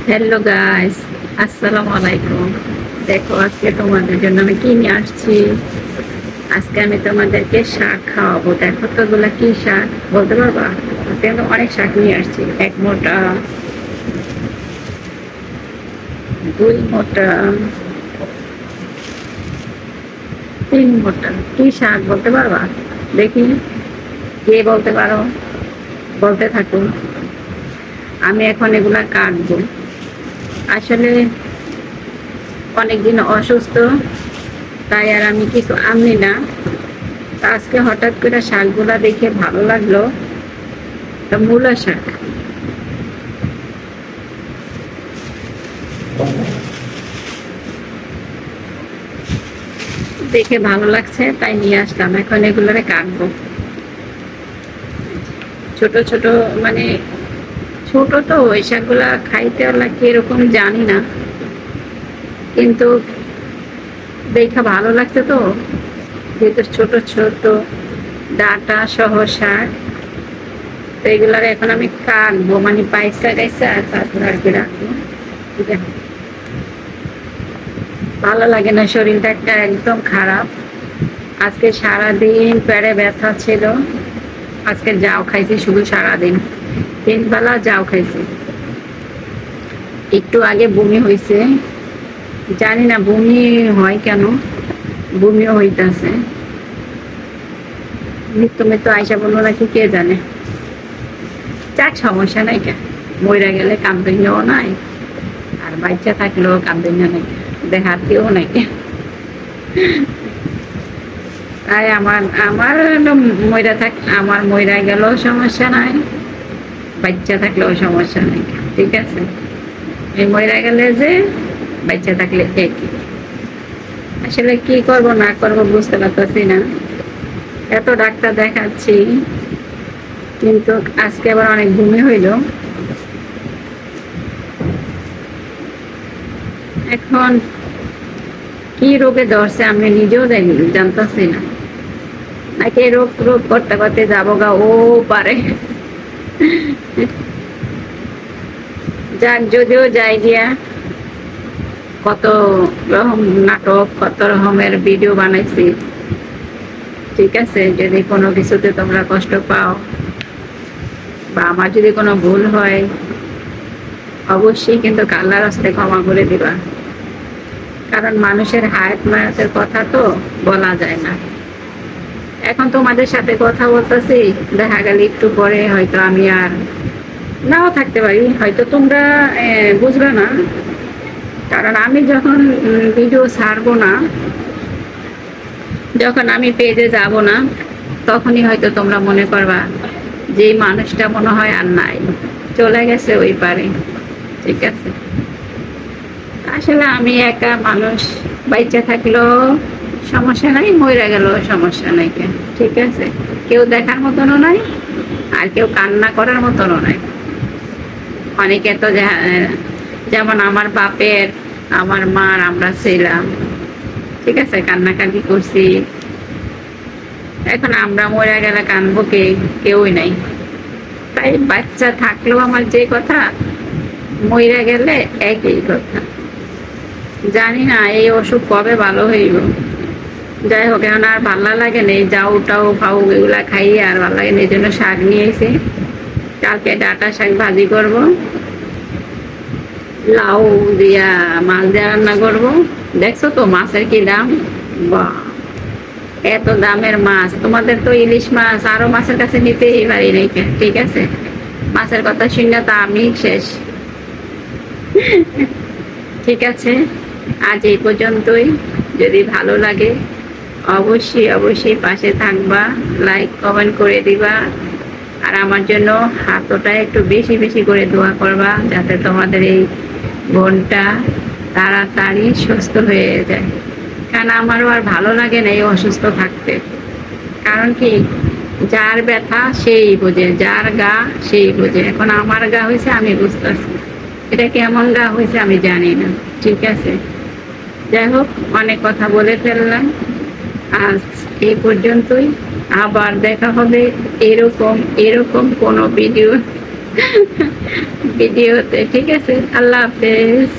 Hello guys, আসসালামু আলাইকুম। দেখো আজকে তোমাদের জন্য আমি কি নিয়ে আসছি। আজকে আমি তোমাদেরকে শাক খাওয়াবো। দেখো তো এগুলা কি শাক বলতে পারবা? আজকে আমি অনেক শাক নিয়ে আসছি। এক মোটা, দুই মোটা, তিন মোটা। কি শাক বলতে পারবা? দেখি কে বলতে পারো, বলতে থাকো। আমি এখন এগুলা কাটবো। আসলে অনেকদিন অসুস্থ, তাই আর আমি কিছু আনলি না। তা আজকে হঠাৎ করে শাকগুলা দেখে ভালো লাগলো। তা মূলা শাক দেখে ভালো লাগছে, তাই নিয়ে আসলাম। এখন এগুলোরে কাটবো। ছোট ছোট, মানে ছোট তো, ওই শাকগুলা খাইতে ওলা কিরকম জানি না, কিন্তু দেখা ভালো লাগছে তো, যেহেতু ছোট ছোট ডাটা সহ শাক। তো এগুলার এখন আমি কাটবো, মানে পাইসা গাইসা তারপর আর কি রাখবো। ভালো লাগে না, শরীরটা একটা একদম খারাপ। আজকে সারাদিন পেটে ব্যথা ছিল। আজকে যাও খাইছি শুধু সারাদিন, 3 বেলা যাও খাইছি। একটু আগে বমি হয়েছে, জানি না বমি হয় কেন, বমিও হইতেছে। মৃত্যু মৃত্যু আইসা বললো নাকি কে জানে। যাক, সমস্যা নাই, কে মইরা গেলে কামড়িও নাই, আর বাচ্চা থাকলেও কামড়িও নাই, দেখাতেও নাই। তাই আমার আমার মইরা থাক, আমার মইরা গেলেও সমস্যা নাই, বাচ্চা থাকলেও সমস্যা নাই। ঠিক আছে, এই মইরা গেলে যে বাচ্চা থাকলে একই। আসলে কি করব না করব বুঝতে পারতেছি না। এত ডাক্তার দেখাচ্ছি, কিন্তু আজকে আবার অনেক বমি হইল। এখন কি রোগে ধরছে আমি নিজেও জানতেছি না। নাকি রোগ রোগ করতে করতে যাবো গা ও পারে। যাক, যদিও যাই গিয়া, কত রকম নাটক, কত রকমের ভিডিও বানাইছি। ঠিক আছে, যদি কোনো কিছুতে তোমরা কষ্ট পাও বা আমার যদি কোনো ভুল হয়, অবশ্যই কিন্তু আল্লাহর রাস্তায় ক্ষমা করে দিবা। কারণ মানুষের হায়াত মায়াতের কথা তো বলা যায় না। এখন তোমাদের সাথে কথা বলতেছি, দেখা গেল একটু পরে হয়তো আমি আর নাও থাকতে পারি, হয়তো তোমরা বুঝবে না। কারণ আমি যখন ভিডিও ছাড়বো না, যখন আমি পেজে যাব না, তখনই হয়তো তোমরা মনে করবা যে এই মানুষটা মনে হয় আর নাই, চলে গেছে ওই পারে। ঠিক আছে, আসলে আমি একা মানুষ, বাচ্চা থাকলেও সমস্যা নাই, মরে গেলেও সমস্যা নাই। ঠিক আছে, কেউ দেখার মতনও নাই, আর কেউ কান্না করার মতনও নাই। অনেকে তো যেমন আমার বাপের, আমার মার আমরা ছিলাম, ঠিক আছে, কান্নাকাটি করছি। এখন আমরা মরে গেলে কানবো কে? কেউই নাই। তাই বাচ্চা থাকলেও আমার যে কথা, মরে গেলে একই কথা। জানি না এই অসুখ কবে ভালো হইব। যাই হোক, এখন আর ভালো লাগে নেই, যাও টাও ফাউ এগুলা খাই আর ভালো লাগে না। এই জন্য শাক নিয়ে এসে কালকে ডাটা শাক ভাজি করব, লাউ দিয়া মাছ দিয়ে রান্না করবো। দেখছো তো মাছের কি দাম, বা এত দামের মাছ! তোমাদের তো ইলিশ মাছ আরো মাছের কাছে নিতেই পারি রেখে। ঠিক আছে, মাছের কথা শুনে তো আমি শেষ। ঠিক আছে, আজ এই পর্যন্তই। যদি ভালো লাগে অবশ্যই অবশ্যই পাশে থাকবা, লাইক কমেন্ট করে দিবা। আর আমার জন্য হাতটা একটু বেশি বেশি করে দোয়া করবা, যাতে তোমাদের এই বোনটা তাড়াতাড়ি সুস্থ হয়ে যায়। কারণ আমারও আর ভালো লাগে না এই অসুস্থ থাকতে। কারণ কি, যার ব্যথা সেই বোঝে, যার গা সেই বোঝে। এখন আমার গা হয়েছে, আমি বুঝতেছি এটা কেমন গা হয়েছে আমি জানি না। ঠিক আছে, যাই হোক, অনেক কথা বলে ফেললাম। আজ এই পর্যন্তই। আবার দেখা হবে এরকম এরকম কোনো ভিডিও। ভিডিওতে। ঠিক আছে, আল্লাহ হাফেজ।